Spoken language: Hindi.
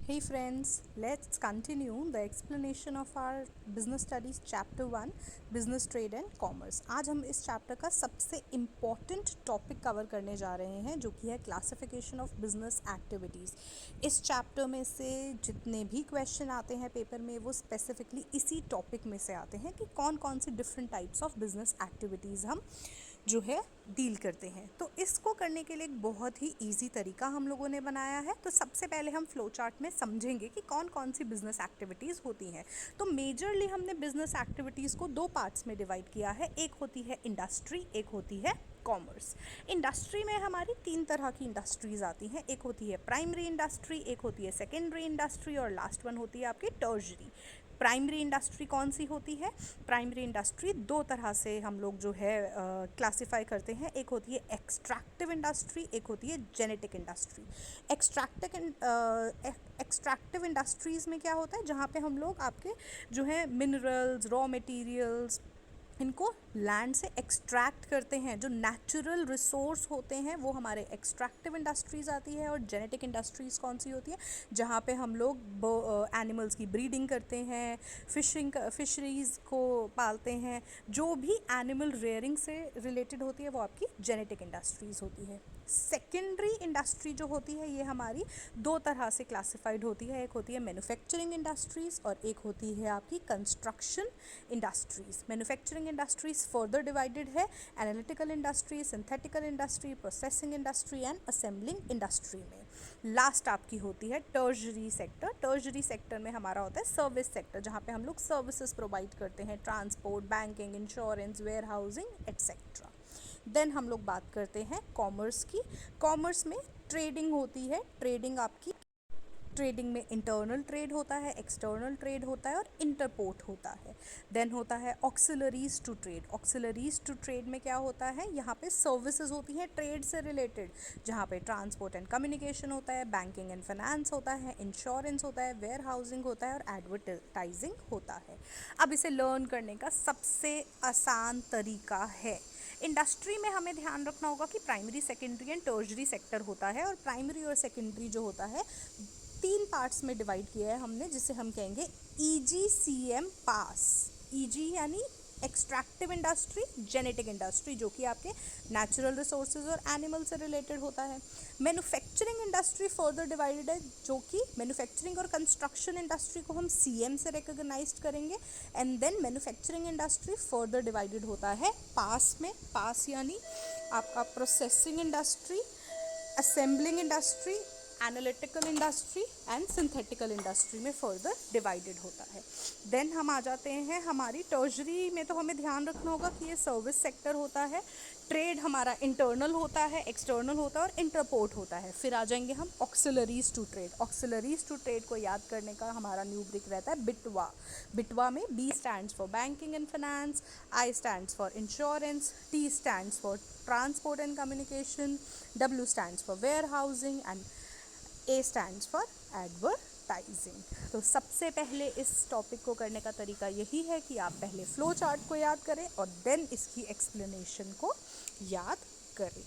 Hey friends, let's continue the explanation of our business studies chapter 1 business trade and commerce। आज हम इस चैप्टर का सबसे इम्पॉर्टेंट टॉपिक कवर करने जा रहे हैं जो कि है क्लासिफिकेशन ऑफ बिजनेस एक्टिविटीज़। इस चैप्टर में से जितने भी क्वेश्चन आते हैं पेपर में वो स्पेसिफिकली इसी टॉपिक में से आते हैं कि कौन कौन सी different types of business activities हम जो है डील करते हैं। तो इसको करने के लिए एक बहुत ही इजी तरीका हम लोगों ने बनाया है। तो सबसे पहले हम फ्लो चार्ट में समझेंगे कि कौन कौन सी बिजनेस एक्टिविटीज़ होती हैं। तो मेजरली हमने बिजनेस एक्टिविटीज़ को दो पार्ट्स में डिवाइड किया है। एक होती है इंडस्ट्री, एक होती है कॉमर्स। इंडस्ट्री में हमारी तीन तरह की इंडस्ट्रीज़ आती हैं। एक होती है प्राइमरी इंडस्ट्री, एक होती है सेकेंडरी इंडस्ट्री और लास्ट वन होती है आपकी टर्शरी। प्राइमरी इंडस्ट्री कौन सी होती है? प्राइमरी इंडस्ट्री दो तरह से हम लोग जो है क्लासिफाई करते हैं। एक होती है एक्सट्रैक्टिव इंडस्ट्री, एक होती है जेनेटिक इंडस्ट्री। एक्सट्रैक्टिव इंडस्ट्रीज़ में क्या होता है, जहाँ पे हम लोग आपके जो है मिनरल्स, रॉ मटेरियल्स, इनको लैंड से एक्सट्रैक्ट करते हैं। जो नेचुरल रिसोर्स होते हैं वो हमारे एक्सट्रैक्टिव इंडस्ट्रीज़ आती है। और जेनेटिक इंडस्ट्रीज़ कौन सी होती है? जहाँ पे हम लोग एनिमल्स की ब्रीडिंग करते हैं, फिशरीज़ को पालते हैं। जो भी एनिमल रेयरिंग से रिलेटेड होती है वो आपकी जेनेटिक इंडस्ट्रीज़ होती है। सेकेंडरी इंडस्ट्री जो होती है ये हमारी दो तरह से क्लासिफाइड होती है। एक होती है मैन्युफैक्चरिंग इंडस्ट्रीज़ और एक होती है आपकी construction industries. Manufacturing industries further divided है analytical industry, synthetical industry, processing industry and assembling industry में। लास्ट आपकी होती है टर्शरी सेक्टर। टर्शरी सेक्टर में हमारा होता है सर्विस सेक्टर, जहाँ पे हम लोग सर्विसेज प्रोवाइड करते हैं, transport, banking, insurance, warehousing etcetera. Then हम लोग बात करते हैं कॉमर्स की। कॉमर्स में ट्रेडिंग होती है। ट्रेडिंग में इंटरनल ट्रेड होता है, एक्सटर्नल ट्रेड होता है और इंटरपोर्ट होता है। देन होता है auxiliaries to trade. Auxiliaries to trade में क्या होता है, यहाँ पे सर्विसेज होती हैं ट्रेड से रिलेटेड, जहाँ पे ट्रांसपोर्ट एंड कम्युनिकेशन होता है, बैंकिंग एंड फाइनेंस होता है, इंश्योरेंस होता है, वेयर हाउसिंग होता है और एडवर्टाइजिंग होता है। अब इसे लर्न करने का सबसे आसान तरीका है, इंडस्ट्री में हमें ध्यान रखना होगा कि primary, secondary and tertiary sector होता है। और प्राइमरी और सेकेंडरी जो होता है तीन पार्ट्स में डिवाइड किया है हमने, जिसे हम कहेंगे EGCM पास। EG यानी एक्सट्रैक्टिव इंडस्ट्री, जेनेटिक इंडस्ट्री जो कि आपके नेचुरल रिसोर्सेज और एनिमल से रिलेटेड होता है। मैन्युफैक्चरिंग इंडस्ट्री फर्दर डिवाइडेड है, जो कि मैन्युफैक्चरिंग और कंस्ट्रक्शन इंडस्ट्री को हम CM से रिकॉग्नाइज करेंगे। And then manufacturing industry further divided होता है पास में। पास यानी आपका processing industry, assembling industry, analytical industry and synthetical industry में फर्दर डिवाइडेड होता है। देन हम आ जाते हैं हमारी टर्शरी में। तो हमें ध्यान रखना होगा कि ये सर्विस सेक्टर होता है। ट्रेड हमारा इंटरनल होता है, एक्सटर्नल होता है और इंटरपोर्ट होता है। फिर आ जाएंगे हम auxiliaries to trade. Auxiliaries to trade को याद करने का हमारा न्यूब्रिक रहता है बिटवा। बिटवा में B stands for banking and finance, I stands for insurance, T stands for transport and communication, W stands for warehousing and A stands for advertising. तो सबसे पहले इस टॉपिक को करने का तरीका यही है कि आप पहले फ्लो चार्ट को याद करें और देन इसकी एक्सप्लेनेशन को याद करें।